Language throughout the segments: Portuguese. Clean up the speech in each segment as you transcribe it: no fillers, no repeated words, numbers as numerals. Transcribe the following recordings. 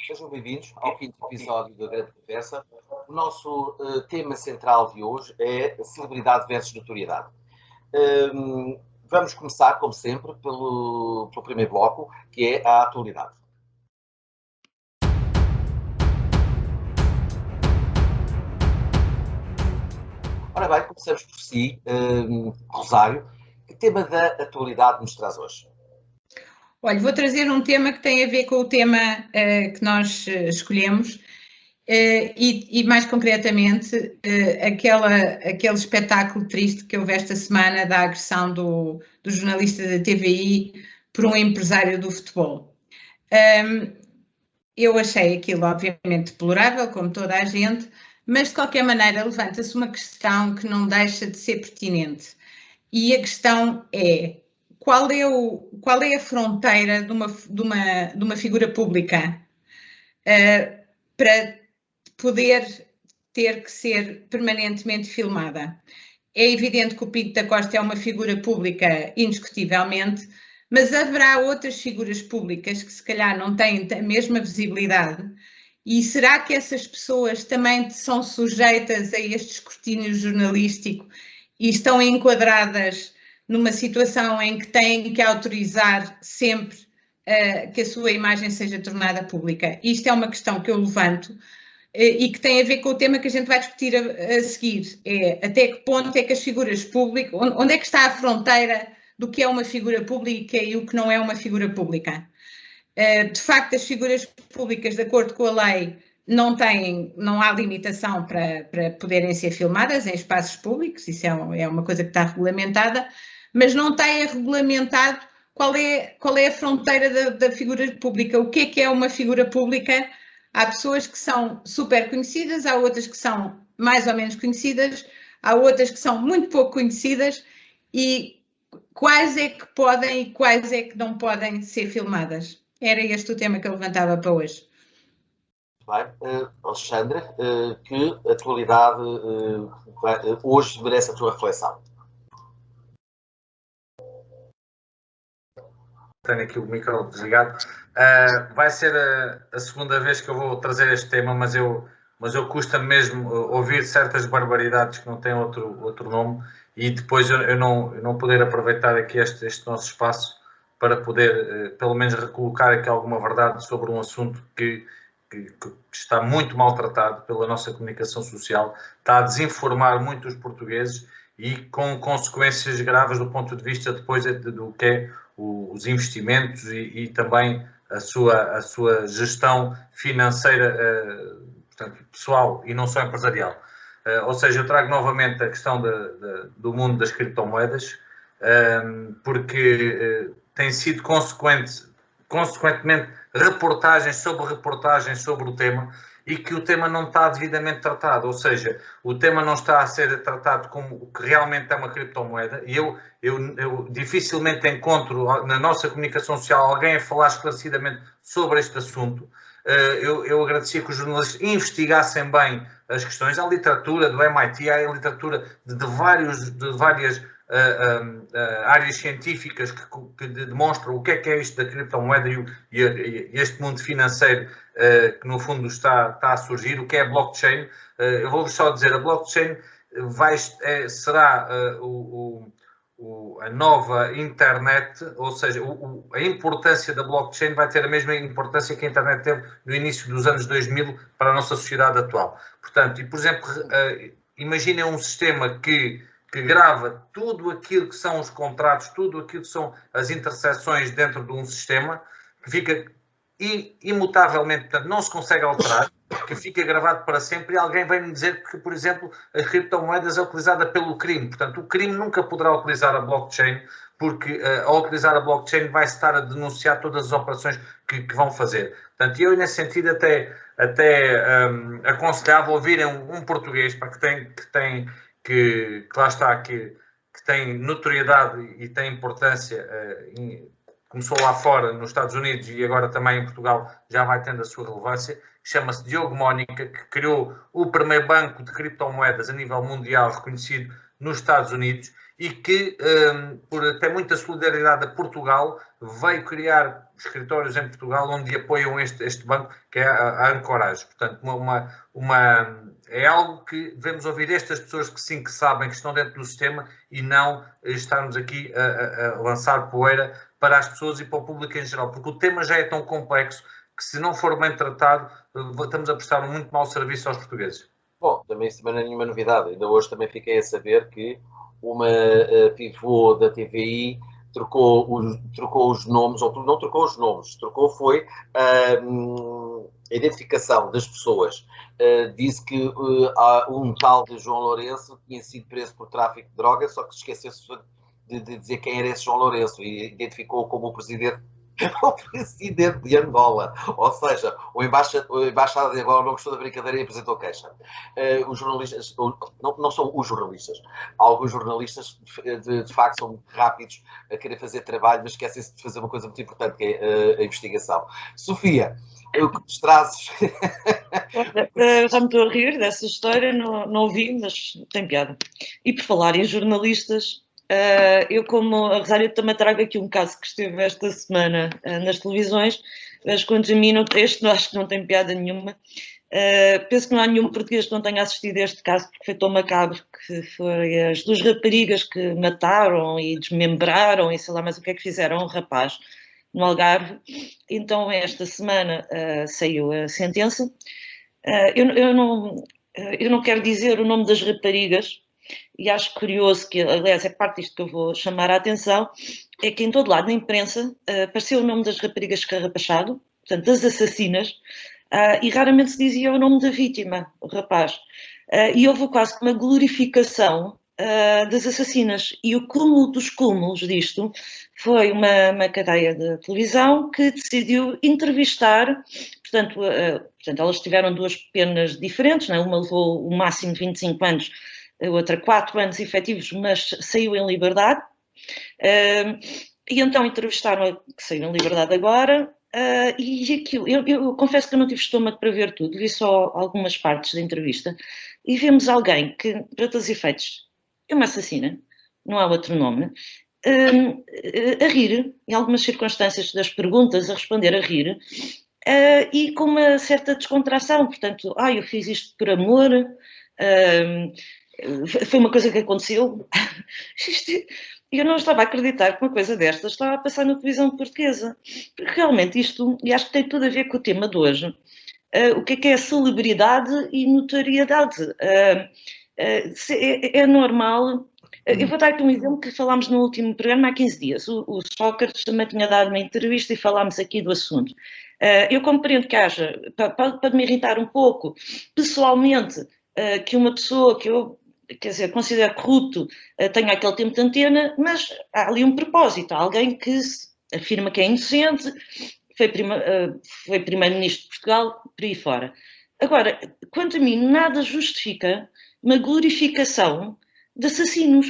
Sejam bem-vindos ao quinto episódio da Grande Conversa. O nosso tema central de hoje é celebridade versus notoriedade. Vamos começar, como sempre, pelo primeiro bloco, que é a atualidade. Ora bem, começamos por si, Rosário. Que tema da atualidade nos traz hoje? Olha, vou trazer um tema que tem a ver com o tema que nós escolhemos e mais concretamente aquele espetáculo triste que houve esta semana da agressão do jornalista da TVI por um empresário do futebol. Eu achei aquilo obviamente deplorável, como toda a gente, mas de qualquer maneira levanta-se uma questão que não deixa de ser pertinente. E a questão é: qual é a fronteira de uma figura pública para poder ter que ser permanentemente filmada? É evidente que o Pinto da Costa é uma figura pública, indiscutivelmente, mas haverá outras figuras públicas que se calhar não têm a mesma visibilidade. E será que essas pessoas também são sujeitas a este escrutínio jornalístico e estão enquadradas numa situação em que têm que autorizar sempre que a sua imagem seja tornada pública? Isto é uma questão que eu levanto e que tem a ver com o tema que a gente vai discutir a seguir. É até que ponto é que as figuras públicas, onde é que está a fronteira do que é uma figura pública e o que não é uma figura pública? De facto, as figuras públicas, de acordo com a lei, não há limitação para poderem ser filmadas em espaços públicos, isso é uma coisa que está regulamentada, mas não está regulamentado qual é a fronteira da figura pública, o que é uma figura pública. Há pessoas que são super conhecidas, há outras que são mais ou menos conhecidas, há outras que são muito pouco conhecidas, e quais é que podem e quais é que não podem ser filmadas? Era este o tema que eu levantava para hoje. Bem, Alexandre, que atualidade hoje merece a tua reflexão? Tenho aqui o micro desligado. Vai ser a segunda vez que eu vou trazer este tema, mas eu custa-me mesmo ouvir certas barbaridades que não têm outro nome, e depois eu não poder aproveitar aqui este nosso espaço para poder, pelo menos, recolocar aqui alguma verdade sobre um assunto que está muito maltratado pela nossa comunicação social, está a desinformar muito os portugueses e com consequências graves do ponto de vista depois do que é os investimentos e também a sua gestão financeira, portanto, pessoal e não só empresarial. Ou seja, eu trago novamente a questão do mundo das criptomoedas, porque tem sido consequentemente reportagens sobre o tema, e que o tema não está devidamente tratado, ou seja, o tema não está a ser tratado como o que realmente é uma criptomoeda, e eu dificilmente encontro na nossa comunicação social alguém a falar esclarecidamente sobre este assunto. Eu agradecia que os jornalistas investigassem bem as questões. Há literatura do MIT, há literatura de várias áreas científicas que demonstram o que é isto da criptomoeda e este mundo financeiro que no fundo está a surgir, o que é a blockchain. Eu vou-vos só dizer, a blockchain será a nova internet, ou seja, a importância da blockchain vai ter a mesma importância que a internet teve no início dos anos 2000 para a nossa sociedade atual. Portanto, por exemplo, imaginem um sistema que grava tudo aquilo que são os contratos, tudo aquilo que são as interseções dentro de um sistema, que fica imutavelmente, portanto, não se consegue alterar, que fica gravado para sempre, e alguém vem-me dizer que, por exemplo, a criptomoedas é utilizada pelo crime. Portanto, o crime nunca poderá utilizar a blockchain, porque ao utilizar a blockchain vai estar a denunciar todas as operações que vão fazer. Portanto, eu nesse sentido até aconselhava ouvirem um português para que lá está, que tem notoriedade e tem importância, começou lá fora, nos Estados Unidos, e agora também em Portugal já vai tendo a sua relevância. Chama-se Diogo Mónica, que criou o primeiro banco de criptomoedas a nível mundial reconhecido nos Estados Unidos, e que, por até muita solidariedade a Portugal, veio criar escritórios em Portugal onde apoiam este banco, que é a Ancorage. Portanto, é algo que devemos ouvir estas pessoas que sim, que sabem, que estão dentro do sistema, e não estarmos aqui a lançar poeira para as pessoas e para o público em geral, porque o tema já é tão complexo que, se não for bem tratado, estamos a prestar um muito mau serviço aos portugueses. Bom, também isso não é nenhuma novidade. Ainda hoje também fiquei a saber que uma pivô da TVI trocou os nomes, ou não trocou os nomes, trocou foi a identificação das pessoas. Disse que há um tal de João Lourenço tinha sido preso por tráfico de drogas, só que esqueceu-se de dizer quem era esse João Lourenço e identificou como o presidente de Angola. Ou seja, o embaixador de Angola não gostou da brincadeira e apresentou queixa. Os jornalistas, não são os jornalistas, alguns jornalistas de facto são rápidos a querer fazer trabalho, mas esquecem-se de fazer uma coisa muito importante, que é a investigação. Sofia, o que nos trazes? Já me estou a rir dessa história, não ouvi, mas tem piada. E por falar em jornalistas, eu, como a Rosário, também trago aqui um caso que esteve esta semana nas televisões, mas quanto a mim, este acho que não tem piada nenhuma. Penso que não há nenhum português que não tenha assistido a este caso, porque foi tão macabro, que foi as duas raparigas que mataram e desmembraram e sei lá mais o que é que fizeram a um rapaz no Algarve. Então, esta semana saiu a sentença. Eu não quero dizer o nome das raparigas, e acho curioso que, aliás, é parte disto que eu vou chamar a atenção, é que em todo lado na imprensa apareceu o nome das raparigas Carrapachado, portanto, das assassinas, e raramente se dizia o nome da vítima, o rapaz. E houve quase uma glorificação das assassinas. E o cúmulo dos cúmulos disto foi uma cadeia de televisão que decidiu entrevistar, portanto elas tiveram duas penas diferentes, não é? Uma levou o máximo de 25 anos, a outra 4 anos efetivos, mas saiu em liberdade. E então entrevistaram a que saiu em liberdade agora. E aquilo, eu confesso que eu não tive estômago para ver tudo, vi só algumas partes da entrevista, e vemos alguém que, para todos os efeitos, é uma assassina, não há outro nome, a rir, em algumas circunstâncias das perguntas, a responder a rir, e com uma certa descontração, portanto, eu fiz isto por amor, foi uma coisa que aconteceu. Eu não estava a acreditar que uma coisa destas estava a passar na televisão portuguesa. Porque realmente isto, e acho que tem tudo a ver com o tema de hoje, o que é a celebridade e notoriedade. É normal. Eu vou dar aqui um exemplo que falámos no último programa há 15 dias. O Sócrates também tinha dado uma entrevista e falámos aqui do assunto. Eu compreendo que haja, pode me irritar um pouco, pessoalmente, que uma pessoa que eu, quer dizer, considero corrupto, tenha aquele tempo de antena, mas há ali um propósito, há alguém que afirma que é inocente, foi primeiro-ministro de Portugal, por aí fora. Agora, quanto a mim, nada justifica uma glorificação de assassinos.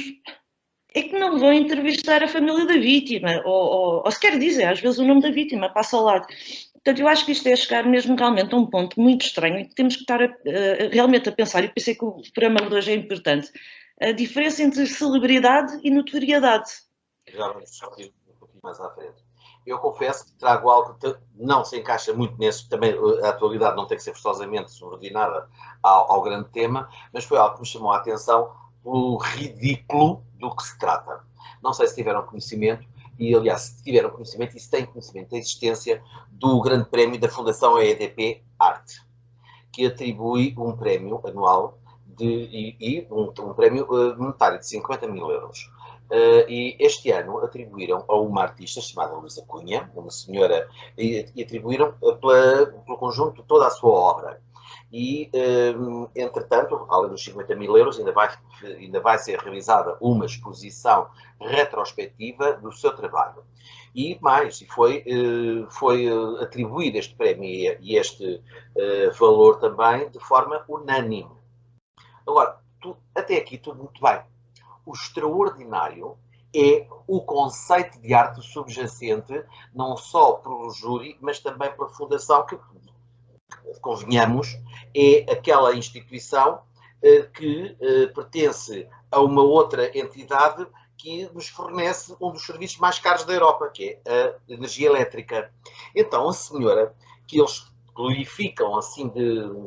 É que não vão entrevistar a família da vítima, ou se quer dizer, às vezes o nome da vítima passa ao lado. Portanto, eu acho que isto é chegar mesmo realmente a um ponto muito estranho e que temos que estar realmente a pensar, e pensei que o programa de hoje é importante, a diferença entre celebridade e notoriedade. Já vamos discutir um pouquinho mais à frente. Eu confesso que trago algo que não se encaixa muito nesse, também a atualidade não tem que ser forçosamente subordinada ao grande tema, mas foi algo que me chamou a atenção pelo ridículo do que se trata. Não sei se tiveram conhecimento, e aliás, se tiveram conhecimento e se têm conhecimento da existência do grande prémio da Fundação EDP Arte, que atribui um prémio anual um prémio monetário de 50 mil euros. E este ano atribuíram a uma artista chamada Luísa Cunha, uma senhora, e atribuíram pelo conjunto toda a sua obra. E, entretanto, além dos 50 mil euros, ainda vai ser realizada uma exposição retrospectiva do seu trabalho. E mais, foi atribuído este prémio e este valor também de forma unânime. Agora, até aqui tudo muito bem. O extraordinário é o conceito de arte subjacente, não só pelo júri, mas também pela fundação, que, convenhamos, é aquela instituição que pertence a uma outra entidade que nos fornece um dos serviços mais caros da Europa, que é a energia elétrica. Então, a senhora, que eles glorificam assim de,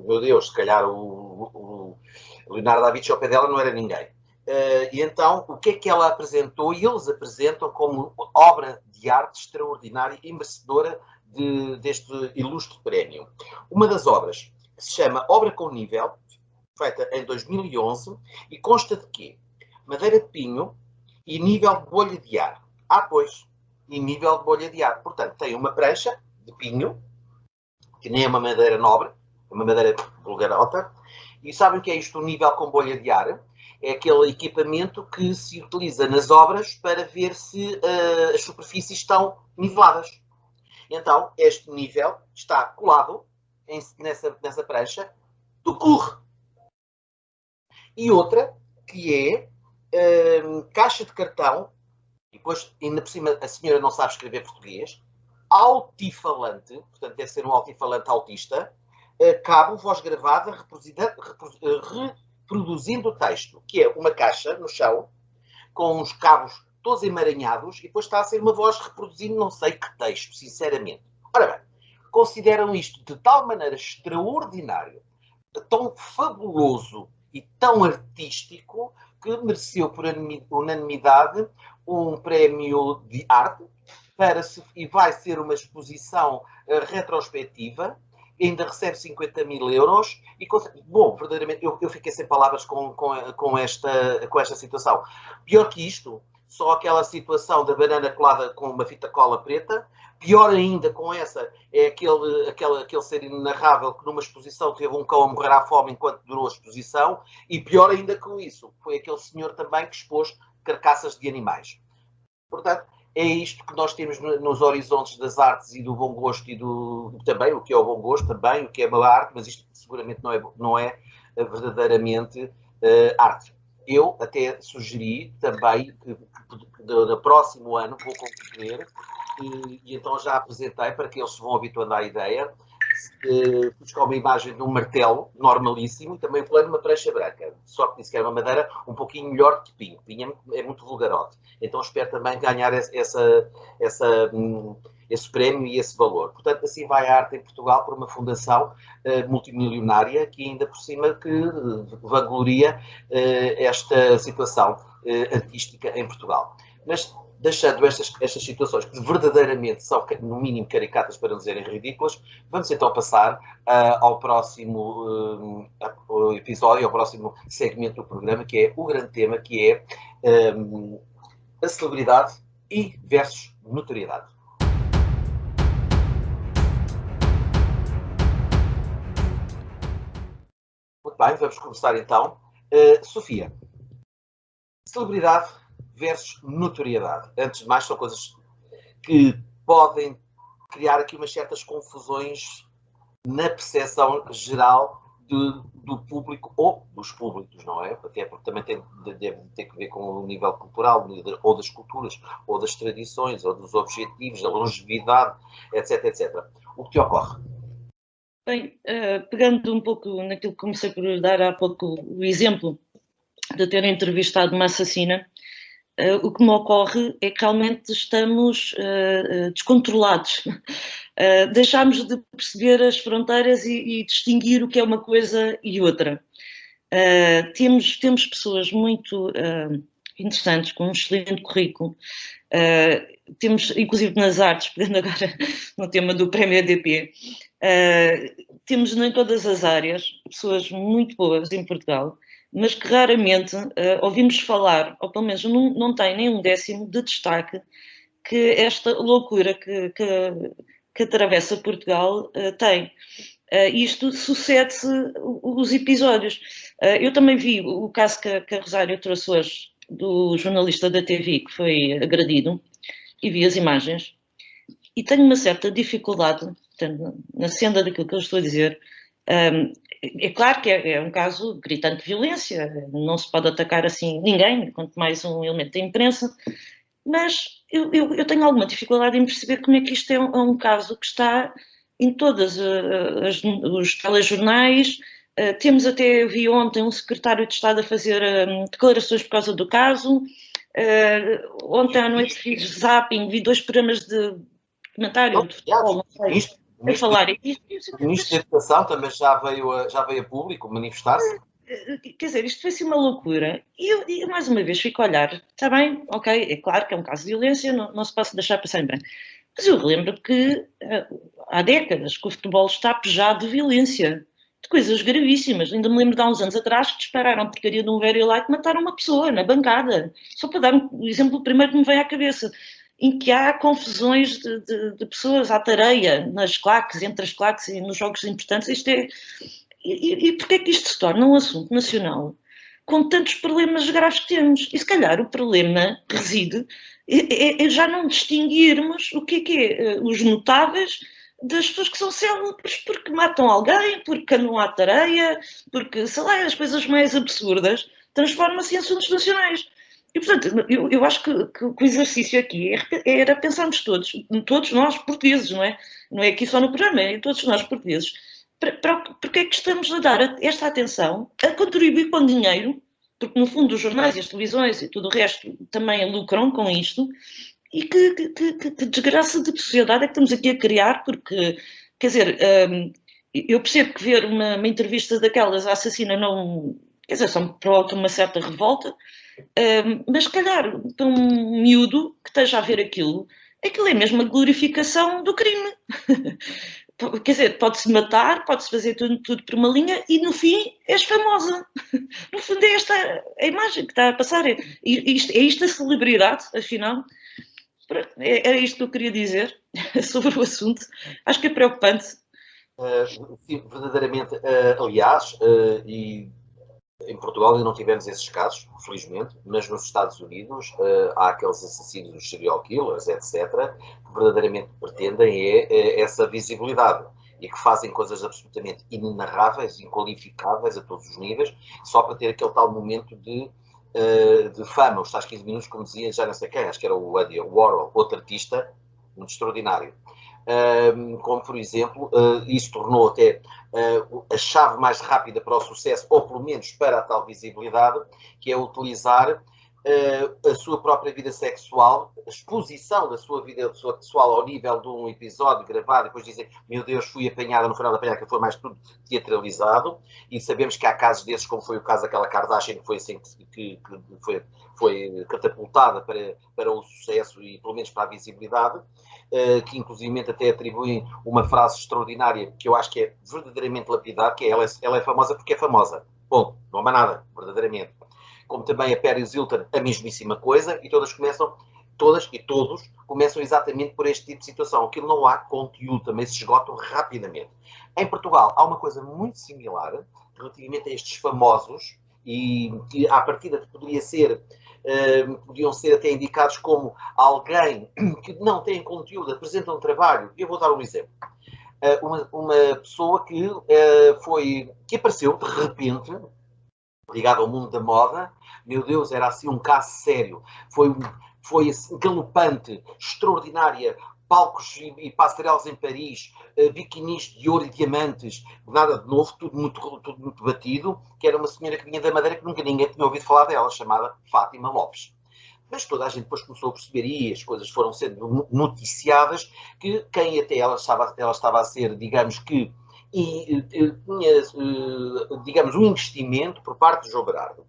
meu Deus, se calhar o Leonardo da Vinci ao pé dela não era ninguém. E então, o que é que ela apresentou? E eles apresentam como obra de arte extraordinária e merecedora deste ilustre prémio. Uma das obras, que se chama Obra com Nível, feita em 2011, e consta de quê? Madeira de pinho e nível de bolha de ar. Pois, e nível de bolha de ar. Portanto, tem uma prancha de pinho, que nem é uma madeira nobre, é uma madeira vulgarota. E sabem o que é isto, o nível com bolha de ar? É aquele equipamento que se utiliza nas obras para ver se as superfícies estão niveladas. Então, este nível está colado nessa prancha do curre. E outra, que é caixa de cartão, e depois, ainda por cima, a senhora não sabe escrever português, altifalante, portanto deve ser um altifalante autista, cabo, voz gravada, reproduzindo o texto, que é uma caixa no chão, com os cabos todos emaranhados, e depois está a ser uma voz reproduzindo não sei que texto, sinceramente. Ora bem, consideram isto de tal maneira extraordinário, tão fabuloso e tão artístico, que mereceu por unanimidade um prémio de arte, e vai ser uma exposição retrospectiva, ainda recebe 50 mil euros, e, bom, verdadeiramente, eu fiquei sem palavras com esta situação. Pior que isto, só aquela situação da banana colada com uma fita cola preta, pior ainda com essa, é aquele ser inenarrável que numa exposição teve um cão a morrer à fome enquanto durou a exposição, e pior ainda com isso, foi aquele senhor também que expôs carcaças de animais. Portanto, é isto que nós temos nos horizontes das artes e do bom gosto, e também o que é o bom gosto, também o que é uma arte, mas isto seguramente não é verdadeiramente arte. Eu até sugeri também que no próximo ano vou concorrer, e então já apresentei para que eles se vão habituando à ideia, buscar uma imagem de um martelo normalíssimo e também plano uma prancha branca. Só que disse que era uma madeira um pouquinho melhor que pinho. Pinho é muito vulgarote. Então espero também ganhar esse prémio e esse valor. Portanto, assim vai a arte em Portugal por uma fundação multimilionária que ainda por cima que vangloria esta situação artística em Portugal. Mas deixando estas situações que verdadeiramente são, no mínimo, caricatas, para não dizerem ridículas, vamos então passar ao próximo episódio, ao próximo segmento do programa, que é o grande tema, que é a celebridade versus notoriedade. Muito bem, vamos começar então. Sofia, celebridade versus notoriedade. Antes de mais, são coisas que podem criar aqui umas certas confusões na percepção geral do público ou dos públicos, não é? Até porque também deve ter que ver com o nível cultural, ou das culturas, ou das tradições, ou dos objetivos, da longevidade, etc, etc. O que te ocorre? Bem, pegando um pouco naquilo que comecei por dar há pouco o exemplo de ter entrevistado uma assassina, o que me ocorre é que realmente estamos descontrolados. Deixámos de perceber as fronteiras e distinguir o que é uma coisa e outra. Temos pessoas muito interessantes, com um excelente currículo. Temos, inclusive nas artes, pegando agora no tema do Prémio EDP, temos em todas as áreas pessoas muito boas em Portugal, mas que raramente ouvimos falar, ou pelo menos não tem nem um décimo de destaque que esta loucura que atravessa Portugal tem. Isto sucede-se os episódios. Eu também vi o caso que a Rosário trouxe hoje, do jornalista da TV que foi agredido, e vi as imagens, e tenho uma certa dificuldade, portanto, na senda daquilo que eu estou a dizer. É claro que é um caso gritante de violência, não se pode atacar assim ninguém, quanto mais um elemento da imprensa, mas eu tenho alguma dificuldade em perceber como é que isto é um caso que está em todos os telejornais, Temos até, vi ontem, um secretário de Estado a fazer declarações por causa do caso. Ontem à noite fiz zapping, vi 2 programas de documentário de futebol, não sei, a falar. O Ministro da Educação também já veio a público manifestar-se. Quer dizer, isto foi assim uma loucura. E eu mais uma vez fico a olhar, está bem, ok, é claro que é um caso de violência, não se pode deixar passar em branco. Mas eu lembro que há décadas que o futebol está pejado de violência, de coisas gravíssimas. Ainda me lembro de há uns anos atrás que dispararam a porcaria de um very light e mataram uma pessoa na bancada. Só para dar um exemplo primeiro que me vem à cabeça, em que há confusões de pessoas à tareia, nas claques, entre as claques e nos jogos importantes. Isto é... E porquê é que isto se torna um assunto nacional com tantos problemas graves que temos? E se calhar o problema reside é já não distinguirmos o que é os notáveis das pessoas que são célebres porque matam alguém, porque andam à tareia, porque, sei lá, as coisas mais absurdas transformam-se em assuntos nacionais. E, portanto, eu acho que o exercício aqui era pensarmos todos nós portugueses, não é? Não é aqui só no programa, é todos nós portugueses. Porque é que estamos a dar esta atenção, a contribuir com dinheiro, porque no fundo os jornais e as televisões e tudo o resto também lucram com isto, e que desgraça de sociedade é que estamos aqui a criar, porque, quer dizer, eu percebo que ver uma entrevista daquelas à assassina não, quer dizer, só me provoca uma certa revolta, mas se calhar para um miúdo que esteja a ver aquilo é mesmo a glorificação do crime. Quer dizer, pode-se matar, pode-se fazer tudo por uma linha e no fim és famosa. No fundo é esta a imagem que está a passar. É isto a celebridade, afinal. Era isto que eu queria dizer sobre o assunto. Acho que é preocupante. Sim, verdadeiramente. Aliás, e em Portugal ainda não tivemos esses casos, felizmente, mas nos Estados Unidos há aqueles assassinos, os serial killers, etc., que verdadeiramente pretendem essa visibilidade e que fazem coisas absolutamente inenarráveis, inqualificáveis a todos os níveis, só para ter aquele tal momento de fama, os tais 15 minutos, como dizia, já não sei quem, acho que era o Andy Warhol, outro artista muito extraordinário. Como, por exemplo, isso tornou até a chave mais rápida para o sucesso, ou pelo menos para a tal visibilidade, que é utilizar a sua própria vida sexual, a exposição da sua vida sexual ao nível de um episódio gravado, e depois dizem, meu Deus, fui apanhada, no final da apanhada, que foi mais tudo teatralizado, e sabemos que há casos desses, como foi o caso daquela Kardashian, que foi assim que foi catapultada para o sucesso e pelo menos para a visibilidade, que inclusive até atribuem uma frase extraordinária que eu acho que é verdadeiramente lapidar, que é ela é famosa porque é famosa. Bom, não há mais nada, verdadeiramente. Como também a Paris Hilton, a mesmíssima coisa, e todas e todos começam exatamente por este tipo de situação. Aquilo não há conteúdo, também se esgotam rapidamente. Em Portugal há uma coisa muito similar relativamente a estes famosos, e que à partida podiam ser até indicados como alguém que não tem conteúdo, apresenta um trabalho. Eu vou dar um exemplo. Uma pessoa que apareceu de repente, ligada ao mundo da moda, meu Deus, era assim um caso sério. Foi assim, galopante, extraordinária, palcos e passarelas em Paris, biquinis de ouro e diamantes, nada de novo, tudo muito batido, que era uma senhora que vinha da Madeira que nunca ninguém tinha ouvido falar dela, chamada Fátima Lopes. Mas toda a gente depois começou a perceber, e as coisas foram sendo noticiadas, que quem até ela estava a ser, digamos que, tinha, digamos, um investimento por parte de João Berardo.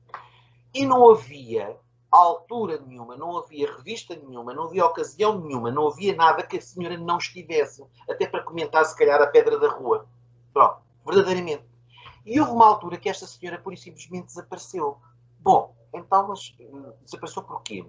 E não havia altura nenhuma, não havia revista nenhuma, não havia ocasião nenhuma, não havia nada que a senhora não estivesse, até para comentar, se calhar, a pedra da rua. Pronto, verdadeiramente. E houve uma altura que esta senhora, pura e simplesmente, desapareceu. Bom, então, mas desapareceu porquê?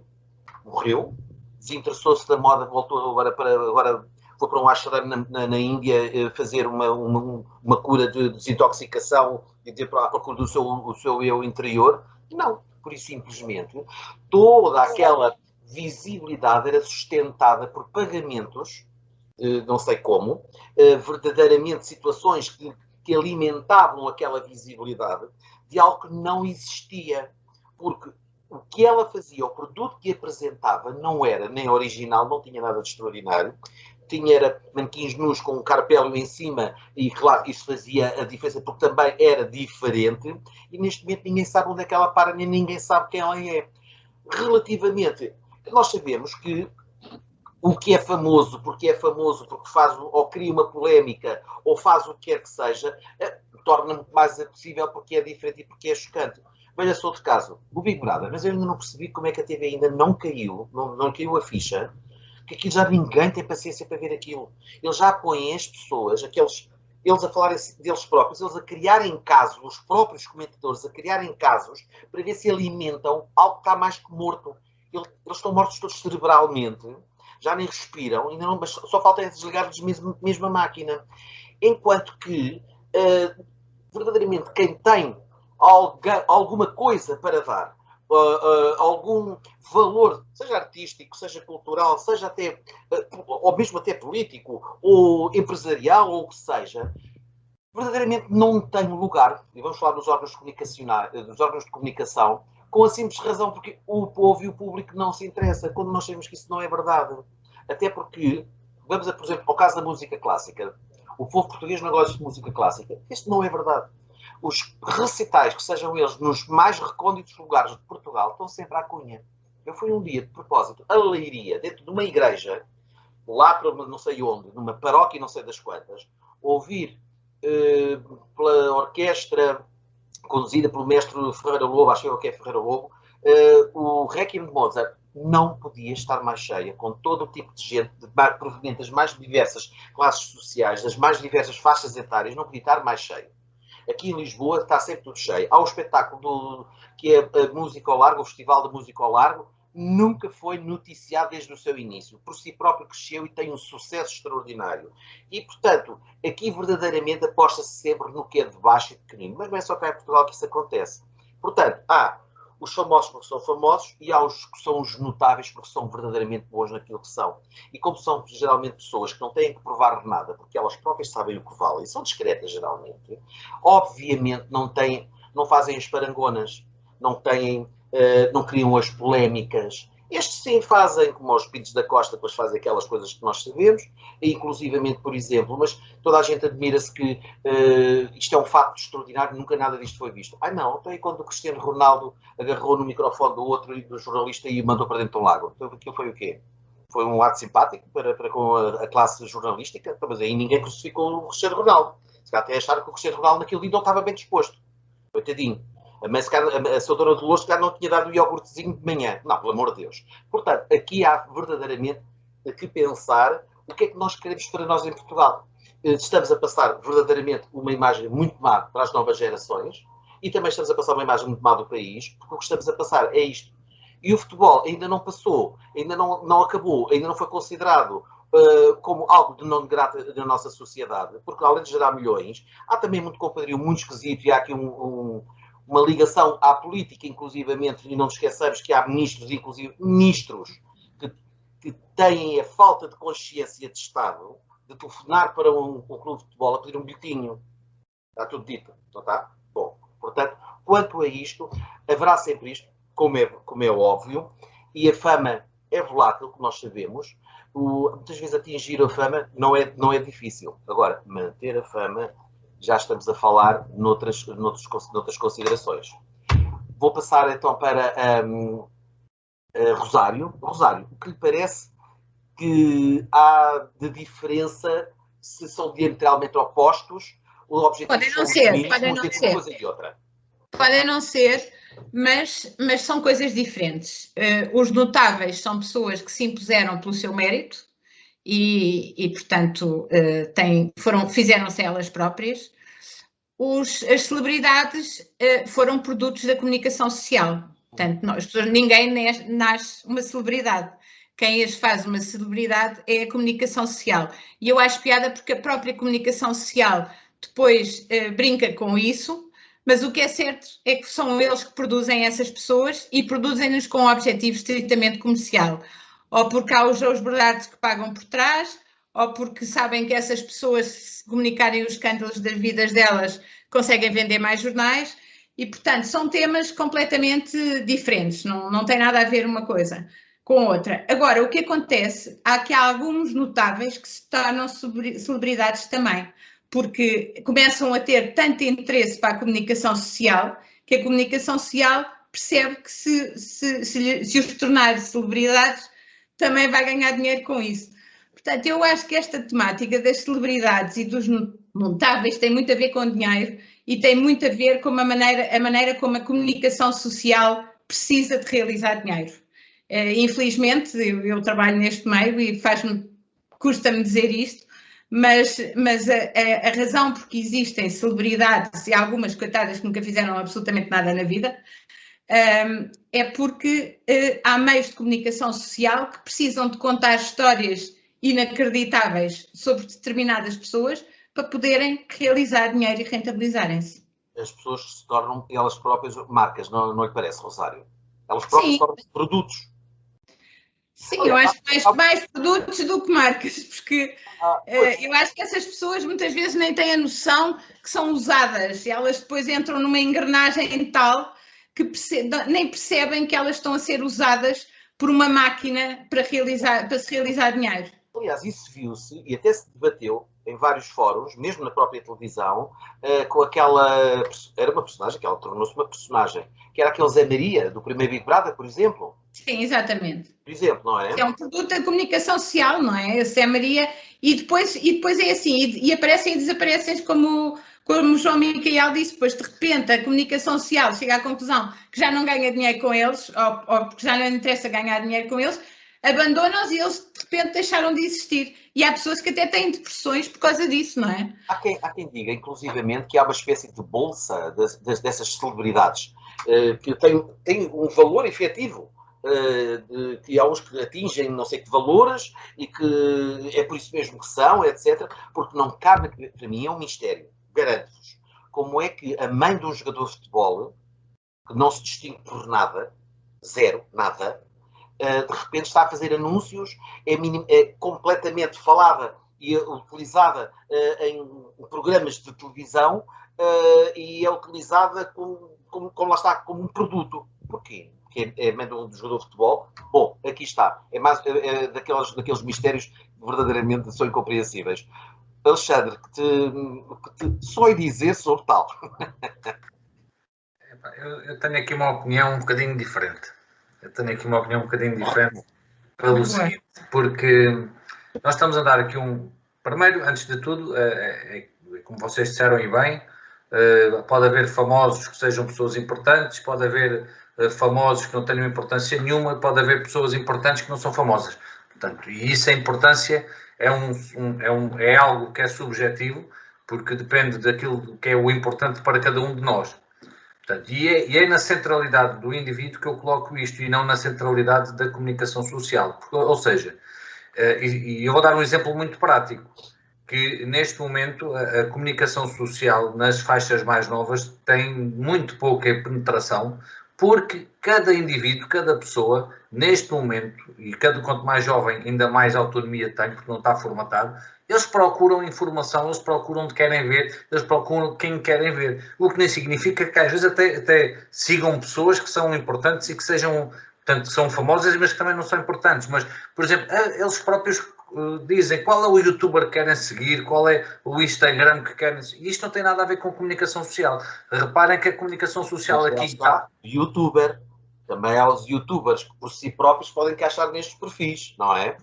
Morreu, desinteressou-se da moda, voltou agora foi para um ashram na Índia fazer uma cura de desintoxicação e de à procura do seu eu interior. Não, por isso simplesmente toda aquela visibilidade era sustentada por pagamentos, não sei como, verdadeiramente situações que alimentavam aquela visibilidade de algo que não existia, porque o que ela fazia, o produto que apresentava, não era nem original, não tinha nada de extraordinário, tinha era manequins nus com um carpélio em cima e, claro, isso fazia a diferença porque também era diferente e neste momento ninguém sabe onde é que ela para, nem ninguém sabe quem ela é. Relativamente, nós sabemos que o que é famoso porque faz ou cria uma polémica ou faz o que quer que seja, torna muito mais possível porque é diferente e porque é chocante. Veja-se outro caso, o Big Brother, mas eu ainda não percebi como é que a TV ainda não caiu, não caiu a ficha, que aquilo já ninguém tem paciência para ver aquilo. Eles já põem as pessoas, eles a falarem deles próprios, eles a criarem casos, os próprios comentadores a criarem casos para ver se alimentam algo que está mais que morto. Eles estão mortos todos cerebralmente, já nem respiram, ainda não, mas só falta é desligar-lhes mesmo a máquina. Enquanto que, verdadeiramente, quem tem alguma coisa para dar, algum valor, seja artístico, seja cultural, seja até, ou mesmo até político, ou empresarial, ou o que seja, verdadeiramente não tem lugar, e vamos falar dos órgãos de comunicação, com a simples razão porque o povo e o público não se interessa, quando nós sabemos que isso não é verdade. Até porque, vamos, por exemplo, ao caso da música clássica, o povo português não gosta de música clássica. Isto não é verdade. Os recitais, que sejam eles nos mais recônditos lugares de Portugal, estão sempre à cunha. Eu fui um dia, de propósito, a Leiria, dentro de uma igreja, lá para não sei onde, numa paróquia não sei das quantas, ouvir pela orquestra conduzida pelo mestre Ferreira Lobo, acho que é Ferreira Lobo, o Requiem de Mozart não podia estar mais cheia, com todo o tipo de gente, proveniente das mais diversas classes sociais, das mais diversas faixas etárias, não podia estar mais cheio. Aqui em Lisboa está sempre tudo cheio. Há o espetáculo que é a Música ao Largo, o Festival da Música ao Largo, nunca foi noticiado desde o seu início. Por si próprio cresceu e tem um sucesso extraordinário. E, portanto, aqui verdadeiramente aposta-se sempre no que é de baixo e pequenino. Mas não é só cá em Portugal que isso acontece. Portanto, há os famosos porque são famosos e há os que são os notáveis porque são verdadeiramente bons naquilo que são. E como são geralmente pessoas que não têm que provar nada, porque elas próprias sabem o que valem, são discretas geralmente, obviamente não fazem as parangonas, não criam as polémicas. Estes sim fazem, como os Pintos da Costa, depois fazem aquelas coisas que nós sabemos, inclusivamente, por exemplo, mas toda a gente admira-se que isto é um facto extraordinário, nunca nada disto foi visto. Ai não, então é quando o Cristiano Ronaldo agarrou no microfone do outro e do jornalista e mandou para dentro de um lago. Então aquilo foi o quê? Foi um ato simpático para com a classe jornalística, mas aí ninguém crucificou o Cristiano Ronaldo. Se calhar até acharam que o Cristiano Ronaldo naquele dia não estava bem disposto. Coitadinho. Mas a sua dona de Lourdes não tinha dado o iogurtezinho de manhã. Não, pelo amor de Deus. Portanto, aqui há verdadeiramente que pensar o que é que nós queremos para nós em Portugal. Estamos a passar verdadeiramente uma imagem muito má para as novas gerações e também estamos a passar uma imagem muito má do país, porque o que estamos a passar é isto. E o futebol ainda não passou, ainda não acabou, ainda não foi considerado como algo de não grato da nossa sociedade, porque além de gerar milhões, há também muito compadrio, muito esquisito, e há aqui uma ligação à política, inclusivamente, e não nos esqueçamos que há ministros que têm a falta de consciência de Estado de telefonar para um clube de futebol a pedir um bilhetinho. Está tudo dito, não está? Bom, portanto, quanto a isto, haverá sempre isto, como é óbvio, e a fama é volátil, como nós sabemos. Muitas vezes atingir a fama não é difícil. Agora, manter a fama, já estamos a falar noutras considerações. Vou passar então para Rosário. Rosário, o que lhe parece que há de diferença se são diametralmente opostos? Os objetivos são uma coisa e outra. Podem não ser, mas são coisas diferentes. Os notáveis são pessoas que se impuseram pelo seu mérito e portanto, fizeram-se elas próprias. As celebridades foram produtos da comunicação social. Portanto, ninguém nasce uma celebridade. Quem as faz uma celebridade é a comunicação social. E eu acho piada porque a própria comunicação social depois brinca com isso, mas o que é certo é que são eles que produzem essas pessoas e produzem-nos com um objetivo estritamente comercial. Ou porque há os Joãos Bernardes que pagam por trás, ou porque sabem que essas pessoas, se comunicarem os escândalos das vidas delas, conseguem vender mais jornais. E, portanto, são temas completamente diferentes, não tem nada a ver uma coisa com outra. Agora, o que acontece? Há que há alguns notáveis que se tornam celebridades também, porque começam a ter tanto interesse para a comunicação social, que a comunicação social percebe que se os tornar celebridades, também vai ganhar dinheiro com isso. Portanto, eu acho que esta temática das celebridades e dos notáveis tem muito a ver com dinheiro e tem muito a ver com a maneira como a comunicação social precisa de realizar dinheiro. Infelizmente, eu trabalho neste meio e custa-me dizer isto, mas a razão por que existem celebridades e algumas coitadas que nunca fizeram absolutamente nada na vida é porque há meios de comunicação social que precisam de contar histórias inacreditáveis sobre determinadas pessoas para poderem realizar dinheiro e rentabilizarem-se. As pessoas se tornam elas próprias marcas, não lhe parece, Rosário? Elas próprias tornam-se produtos. Sim, eu acho mais produtos do que marcas, porque eu acho que essas pessoas muitas vezes nem têm a noção que são usadas, e elas depois entram numa engrenagem tal que nem percebem que elas estão a ser usadas por uma máquina para se realizar dinheiro. Aliás, isso viu-se e até se debateu em vários fóruns, mesmo na própria televisão, com aquela... Era uma personagem, que ela tornou-se uma personagem, que era aquele Zé Maria, do primeiro Big Brother, por exemplo. Sim, exatamente. Por exemplo, não é? É um produto da comunicação social, não é? Zé Maria, e depois é assim, e aparecem e desaparecem como o João Micael disse, depois de repente a comunicação social chega à conclusão que já não ganha dinheiro com eles, ou porque já não lhe interessa ganhar dinheiro com eles, abandonam-os e eles de repente deixaram de existir. E há pessoas que até têm depressões por causa disso, não é? Há quem diga, inclusivamente, que há uma espécie de bolsa dessas celebridades que tem um valor efetivo. Que há uns que atingem não sei que valores e que é por isso mesmo que são, etc. Porque não cabe, para mim é um mistério, garanto-vos, como é que a mãe de um jogador de futebol, que não se distingue por zero, nada, de repente está a fazer anúncios, é completamente falada e utilizada em programas de televisão e é utilizada como lá está, como um produto. Porquê? Porque é mãe de um jogador de futebol. Bom, aqui está. É mais daqueles mistérios que verdadeiramente são incompreensíveis. Alexandre, que te só dizer sobre tal. Eu tenho aqui uma opinião um bocadinho diferente. Pelo seguinte, porque nós estamos a dar aqui primeiro, antes de tudo, como vocês disseram e bem, pode haver famosos que sejam pessoas importantes, pode haver famosos que não tenham importância nenhuma, pode haver pessoas importantes que não são famosas. Portanto, e isso, a importância é algo que é subjetivo, porque depende daquilo que é o importante para cada um de nós. Portanto, e é na centralidade do indivíduo que eu coloco isto e não na centralidade da comunicação social. Porque, ou seja, e eu vou dar um exemplo muito prático, que neste momento a comunicação social nas faixas mais novas tem muito pouca penetração, porque cada indivíduo, cada pessoa, neste momento, e quanto mais jovem, ainda mais autonomia tem, porque não está formatado, eles procuram informação, eles procuram onde querem ver, eles procuram quem querem ver. O que nem significa que às vezes até sigam pessoas que são importantes e que sejam, portanto, são famosas, mas que também não são importantes. Mas, por exemplo, eles próprios dizem qual é o youtuber que querem seguir, qual é o Instagram que querem seguir. Isto não tem nada a ver com comunicação social. Reparem que a comunicação social aqui está... Youtuber. Também há os youtubers que por si próprios podem encaixar nestes perfis, não é?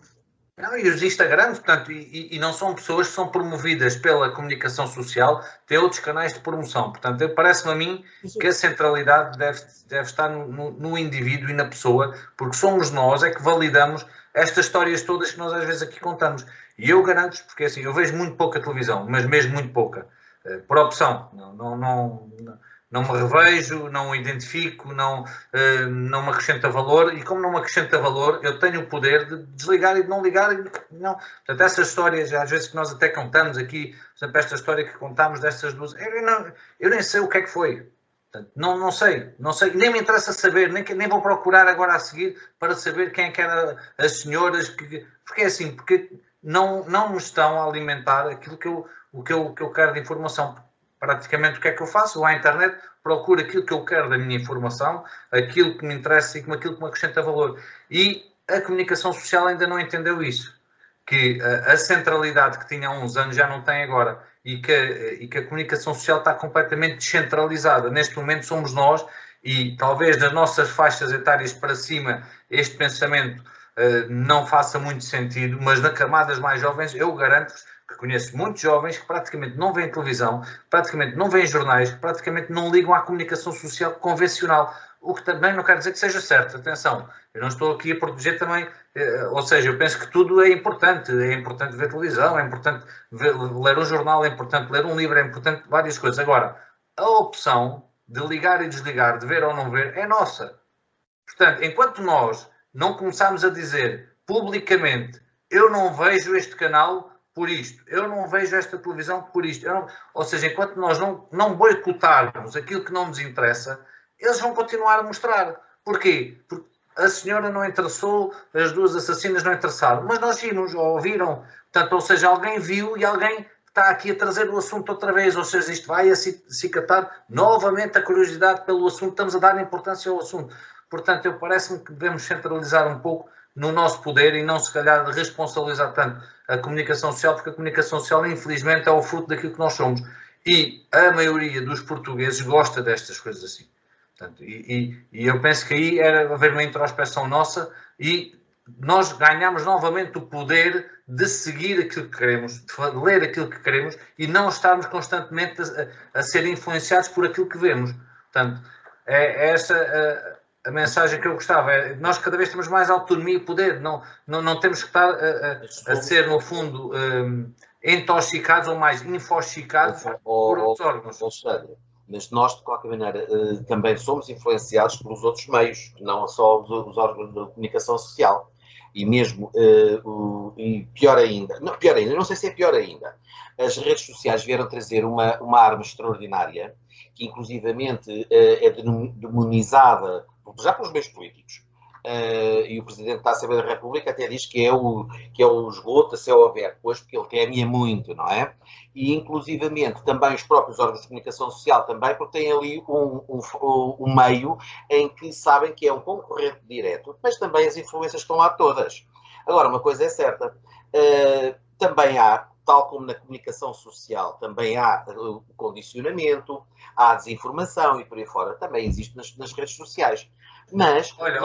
Não, e os Instagrams, portanto, e não são pessoas que são promovidas pela comunicação social, têm outros canais de promoção. Portanto, parece-me a mim que a centralidade deve estar no indivíduo e na pessoa, porque somos nós é que validamos estas histórias todas que nós às vezes aqui contamos. E eu garanto-vos, porque assim, eu vejo muito pouca televisão, mas mesmo muito pouca, por opção. Não me revejo, não identifico, não me acrescenta valor, e como não me acrescenta valor, eu tenho o poder de desligar e de não ligar. Não. Portanto, essas histórias, às vezes que nós até contamos aqui, por exemplo, esta história que contámos destas duas, eu nem sei o que é que foi. Portanto, não sei, nem me interessa saber, nem vou procurar agora a seguir para saber quem é que eram as senhoras, porque é assim, porque não me estão a alimentar aquilo que eu quero de informação. Praticamente o que é que eu faço? Vou à internet, procuro aquilo que eu quero da minha informação, aquilo que me interessa e aquilo que me acrescenta valor. E a comunicação social ainda não entendeu isso. Que a centralidade que tinha há uns anos já não tem agora. E que a comunicação social está completamente descentralizada. Neste momento somos nós, e talvez das nossas faixas etárias para cima este pensamento não faça muito sentido, mas nas camadas mais jovens eu garanto-vos que conheço muitos jovens que praticamente não veem televisão, praticamente não veem jornais, praticamente não ligam à comunicação social convencional, o que também não quer dizer que seja certo. Atenção, eu não estou aqui a proteger também, ou seja, eu penso que tudo é importante ver televisão, é importante ler um jornal, é importante ler um livro, é importante várias coisas. Agora, a opção de ligar e desligar, de ver ou não ver, é nossa. Portanto, enquanto nós não começarmos a dizer publicamente, eu não vejo este canal por isto, eu não vejo esta televisão por isto, ou seja, enquanto nós não boicotarmos aquilo que não nos interessa, eles vão continuar a mostrar. Porquê? Porque a senhora não interessou, as duas assassinas não interessaram, mas nós vimos, ou ouviram, portanto, ou seja, alguém viu e alguém está aqui a trazer o assunto outra vez, ou seja, isto vai acicatar novamente a curiosidade pelo assunto, estamos a dar importância ao assunto. Portanto, eu parece-me que devemos centralizar um pouco no nosso poder e não, se calhar, responsabilizar tanto a comunicação social, porque a comunicação social, infelizmente, é o fruto daquilo que nós somos. E a maioria dos portugueses gosta destas coisas assim. Portanto, e eu penso que aí era haver uma introspeção nossa e nós ganhamos novamente o poder de seguir aquilo que queremos, de ler aquilo que queremos e não estarmos constantemente a ser influenciados por aquilo que vemos. Portanto, é essa a mensagem que eu gostava. Nós cada vez temos mais autonomia e poder. Não temos que estar a ser, no fundo, intoxicados ou mais infoxicados por outros órgãos. Alexandre, mas nós, de qualquer maneira, também somos influenciados pelos outros meios, não só os órgãos de comunicação social. E mesmo, e pior ainda, não sei se é pior ainda, as redes sociais vieram trazer uma arma extraordinária, que inclusivamente é demonizada já pelos meios políticos. E o Presidente da Assembleia da República até diz que é o esgoto a céu aberto, pois, porque ele teme muito, não é? E inclusivamente também os próprios órgãos de comunicação social também, porque têm ali um meio em que sabem que é um concorrente direto, mas também as influências estão lá todas. Agora, uma coisa é certa, também há, tal como na comunicação social, também há o condicionamento, há a desinformação e por aí fora, também existe nas redes sociais. Mas... Olha,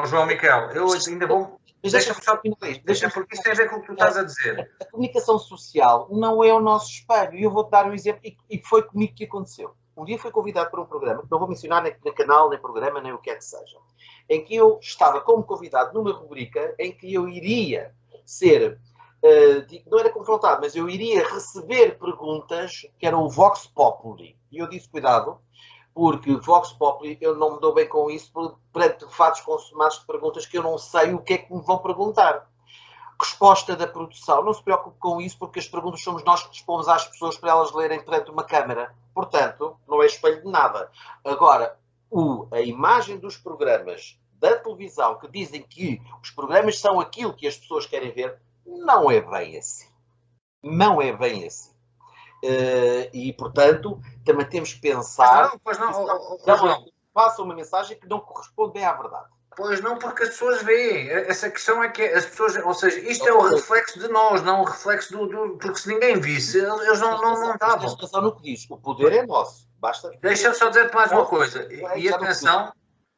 João Miquel, eu ainda vou... Deixa-me só porque isto tem a ver com o que tu estás a dizer. A comunicação social não é o nosso espelho. E eu vou-te dar um exemplo, e foi comigo que aconteceu. Um dia fui convidado para um programa, que não vou mencionar nem canal, nem programa, nem o que é que seja, em que eu estava como convidado numa rubrica em que eu iria ser... não era confrontado, mas eu iria receber perguntas que eram o Vox Populi. E eu disse, cuidado, porque Vox Populi, eu não me dou bem com isso, perante fatos consumados de perguntas que eu não sei o que é que me vão perguntar. Resposta da produção, não se preocupe com isso, porque as perguntas somos nós que dispomos às pessoas para elas lerem perante uma câmara. Portanto, não é espelho de nada. Agora, a imagem dos programas da televisão que dizem que os programas são aquilo que as pessoas querem ver, não é bem assim. Não é bem assim. E, portanto, também temos que pensar... Pois não. Passa uma mensagem que não corresponde bem à verdade. Pois não, porque as pessoas veem. Essa questão é que as pessoas... Ou seja, isto é o reflexo de nós, não o reflexo do... Porque se ninguém visse, eles não davam. Tens razão no que diz. O poder é nosso. Basta... Deixa-me só dizer-te mais uma coisa. E atenção,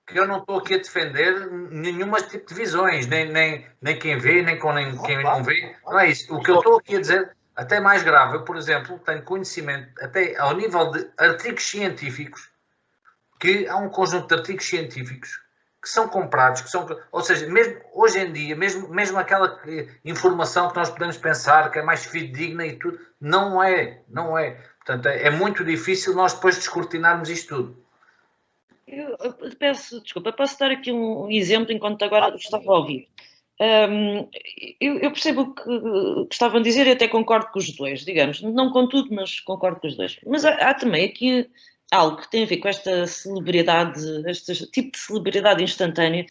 que eu não estou aqui a defender nenhuma tipo de visões. Nem quem vê, nem quem não vê. Não é isso. O que eu estou aqui a dizer... Até mais grave, eu, por exemplo, tenho conhecimento, até ao nível de artigos científicos, que há um conjunto de artigos científicos que são comprados, ou seja, mesmo hoje em dia, mesmo aquela informação que nós podemos pensar que é mais fidedigna e tudo, não é. Portanto, é muito difícil nós depois descortinarmos isto tudo. Eu peço desculpa, posso dar aqui um exemplo enquanto agora estava a ouvir. Eu percebo o que estavam a dizer e até concordo com os dois, digamos, não com tudo, mas concordo com os dois. Mas há também aqui algo que tem a ver com esta celebridade, este tipo de celebridade instantânea,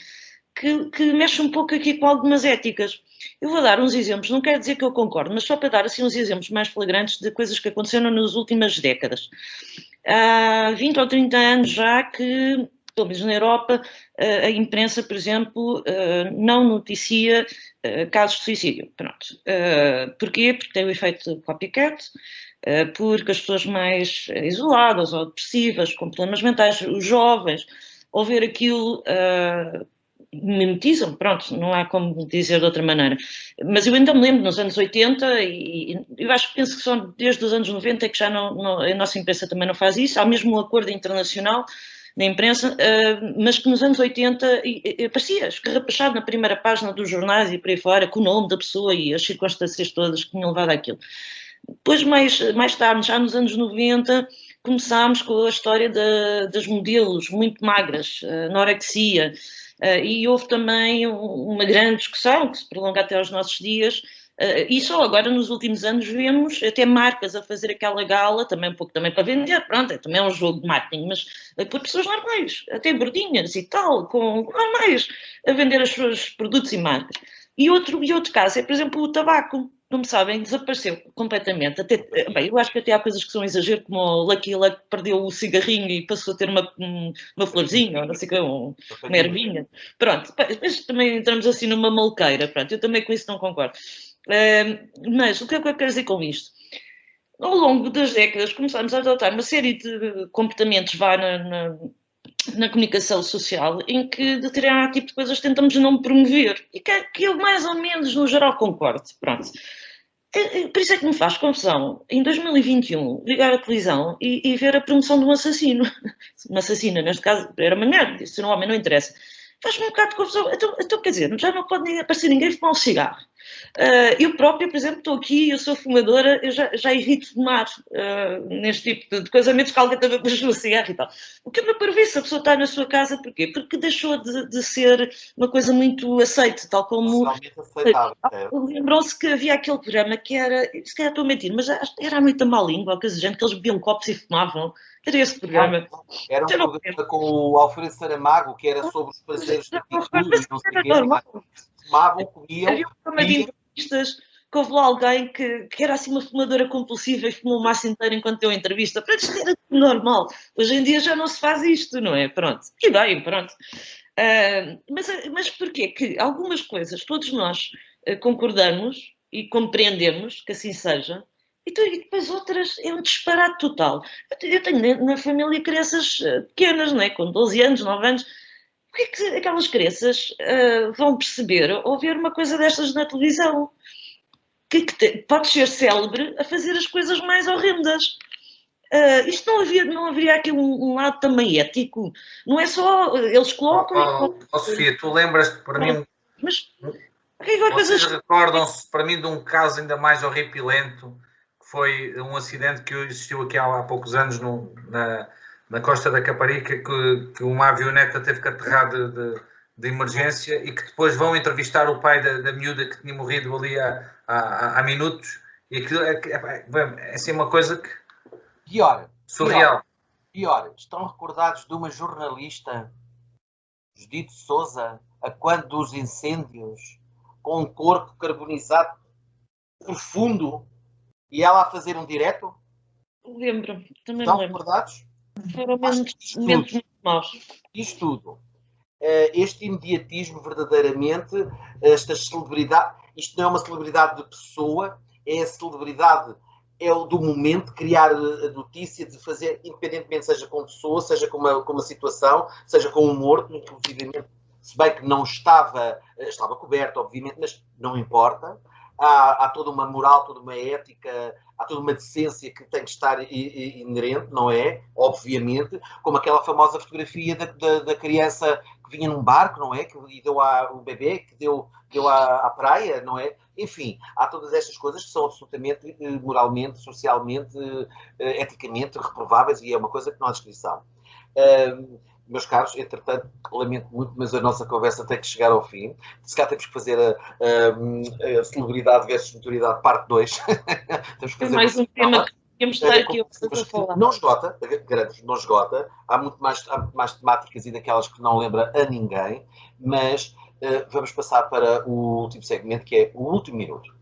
que mexe um pouco aqui com algumas éticas. Eu vou dar uns exemplos, não quero dizer que eu concordo, mas só para dar assim uns exemplos mais flagrantes de coisas que aconteceram nas últimas décadas. Há 20 ou 30 anos já que pelo menos na Europa, a imprensa, por exemplo, não noticia casos de suicídio. Pronto. Porquê? Porque tem o efeito copycat, porque as pessoas mais isoladas ou depressivas, com problemas mentais, os jovens, ao ver aquilo, mimetizam, pronto, não há como dizer de outra maneira. Mas eu ainda me lembro, nos anos 80, e eu penso que só desde os anos 90 é que já a nossa imprensa também não faz isso, há mesmo um acordo internacional na imprensa, mas que nos anos 80 aparecia escarrapachado na primeira página dos jornais e por aí fora, com o nome da pessoa e as circunstâncias todas que tinham levado àquilo. Depois, mais tarde, já nos anos 90, começámos com a história das modelos muito magras, anorexia, e houve também uma grande discussão que se prolonga até aos nossos dias, e só agora nos últimos anos vemos até marcas a fazer aquela gala, também um pouco também para vender, pronto, também é um jogo de marketing, mas por pessoas normais, até gordinhas e tal, com normais, a vender os seus produtos e marcas. E outro caso é, por exemplo, o tabaco. Como sabem, desapareceu completamente. Bem, eu acho que até há coisas que são exagero, como o Lucky Luke perdeu o cigarrinho e passou a ter uma florzinha, ou não sei o que, uma ervinha. Pronto, mas também entramos assim numa malqueira. Pronto, eu também com isso não concordo. Mas o que é que eu quero dizer com isto? Ao longo das décadas começámos a adotar uma série de comportamentos na comunicação social em que determinado tipo de coisas tentamos não promover e que eu mais ou menos no geral concordo, pronto. Por isso é que me faz confusão, em 2021, ligar a televisão e ver a promoção de um assassino. Uma assassina, neste caso, era uma mulher, se não homem não interessa. Faz-me um bocado de confusão. Então, quer dizer, já não pode aparecer ninguém fumar um cigarro. Eu própria, por exemplo, estou aqui, eu sou fumadora, eu já evito fumar neste tipo de coisa, a menos que alguém também puxe um cigarro e tal. O que é uma parvoíce, a pessoa está na sua casa, porquê? Porque deixou de ser uma coisa muito aceite, tal como... Lembrou-se que havia aquele programa que era, se calhar estou a mentir, mas era a noite da má língua, que eles bebiam copos e fumavam. Era esse programa. Era um programa com o Alfredo Saramago, que era sobre os prazeres da atitude, não sei o quê. Fumavam, comiam. Havia um programa de entrevistas que houve lá alguém que era assim uma fumadora compulsiva e fumou o maço inteiro enquanto deu a entrevista. Para isto era tudo normal. Hoje em dia já não se faz isto, não é? Pronto. E bem, pronto. Mas porquê? Que algumas coisas todos nós concordamos e compreendemos que assim seja, e depois outras é um disparate total. Eu tenho na família crianças pequenas, não é? Com 12 anos, 9 anos. O que é que aquelas crianças vão perceber ao ver uma coisa destas na televisão? Que pode ser célebre a fazer as coisas mais horrendas. Isto não haveria aqui um lado também ético? Não é só... Eles colocam... Sofia, tu lembras-te para mim... Mas... Vocês recordam-se para mim de um caso ainda mais horripilento, que foi um acidente que existiu aqui há poucos anos na Costa da Caparica, que uma avioneta teve que aterrar de emergência e que depois vão entrevistar o pai da miúda que tinha morrido ali há minutos, e aquilo é assim uma coisa que... Surreal. Pior, estão recordados de uma jornalista, Judite Souza, a quando dos incêndios, com um corpo carbonizado profundo, e ela a fazer um direto? Lembro, também estão me lembro. Recordados? Foram momentos muito maus. Isto tudo. Este imediatismo, verdadeiramente, estas celebridades, isto não é uma celebridade de pessoa, é a celebridade, é o do momento, criar a notícia, de fazer, independentemente seja com pessoa, seja com uma situação, seja com um morto, inclusive, se bem que não estava coberto, obviamente, mas não importa. Há toda uma moral, toda uma ética, há toda uma decência que tem que estar inerente, não é? Obviamente, como aquela famosa fotografia da criança que vinha num barco, não é? E deu o bebê, que deu à praia, não é? Enfim, há todas estas coisas que são absolutamente moralmente, socialmente, eticamente reprováveis, e é uma coisa que não há descrição. Meus caros, entretanto, lamento muito, mas a nossa conversa tem que chegar ao fim. Se cá temos que fazer a celebridade versus notoriedade, parte 2. Temos que fazer mais um tema que tínhamos de estar aqui a falar. Não esgota, garanto, não esgota. Há muito mais temáticas e daquelas que não lembra a ninguém, mas vamos passar para o último segmento, que é o último minuto.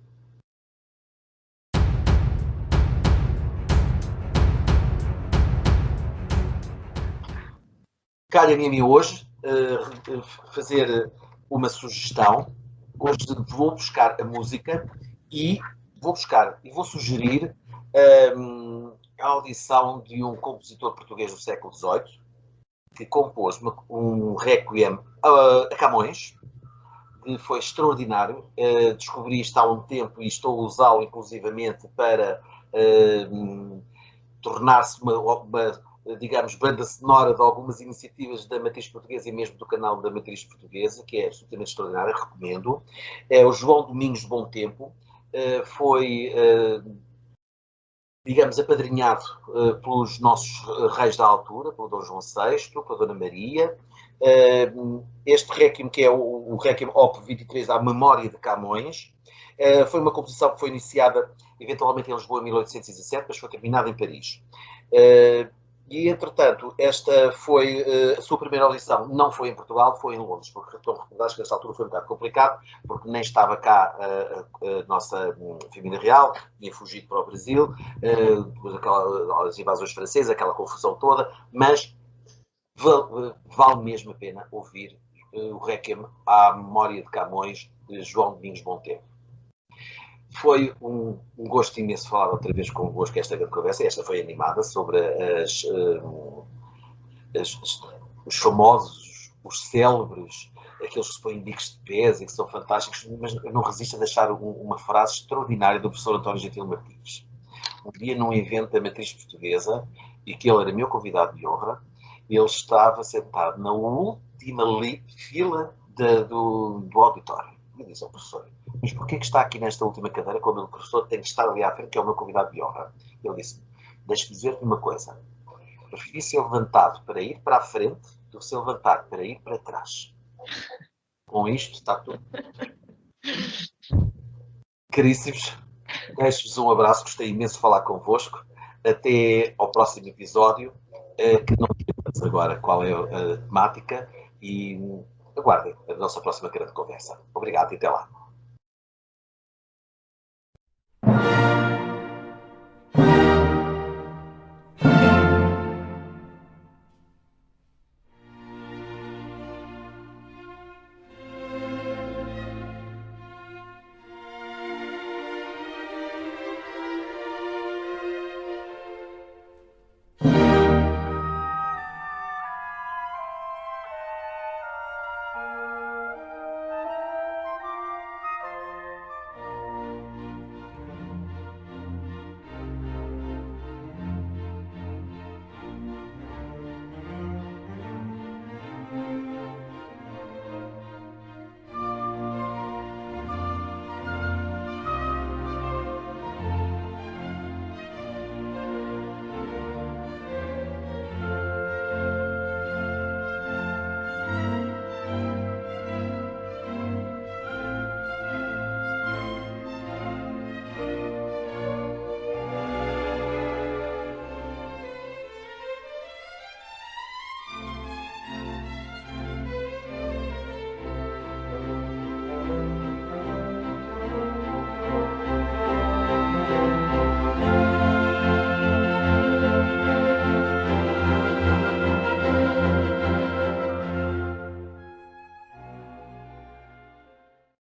calha-me a mim hoje fazer uma sugestão. Hoje vou buscar a música e vou sugerir a audição de um compositor português do século XVIII que compôs um requiem a Camões, que foi extraordinário. Descobri isto há um tempo e estou a usá-lo inclusivamente para tornar-se digamos, banda sonora de algumas iniciativas da Matriz Portuguesa e mesmo do canal da Matriz Portuguesa, que é absolutamente extraordinário, recomendo. É o João Domingos de Bom Tempo, foi, digamos, apadrinhado pelos nossos reis da altura, pelo Dom João VI, pela Dona Maria. Este Requiem, que é o Requiem Op 23 à memória de Camões, foi uma composição que foi iniciada eventualmente em Lisboa em 1817, mas foi terminada em Paris. E, entretanto, esta foi a sua primeira audição, não foi em Portugal, foi em Londres, porque estou a recordar que nesta altura foi um bocado complicado, porque nem estava cá a nossa família real, tinha fugido para o Brasil, depois das invasões francesas, aquela confusão toda, mas vale mesmo a pena ouvir o Requiem à memória de Camões, de João Domingos Bom Tempo. Foi um gosto imenso falar outra vez convosco esta grande conversa. Esta foi animada sobre os famosos, os célebres, aqueles que se põem bicos de pés e que são fantásticos, mas eu não resisto a deixar uma frase extraordinária do professor António Gentil Martins. Um dia, num evento da Matriz Portuguesa, e que ele era meu convidado de honra, ele estava sentado na última fila do auditório. E disse ao professor: mas porquê que está aqui nesta última cadeira quando o professor tem que estar ali à frente, que é o meu convidado de honra? Ele disse: deixe-me dizer-te uma coisa, preferi ser levantado para ir para a frente do que ser levantado para ir para trás. Com isto está tudo. Caríssimos, deixo-vos um abraço, gostei imenso de falar convosco. Até ao próximo episódio, que não sabemos agora qual é a temática, e aguardem a nossa próxima grande conversa. Obrigado e até lá.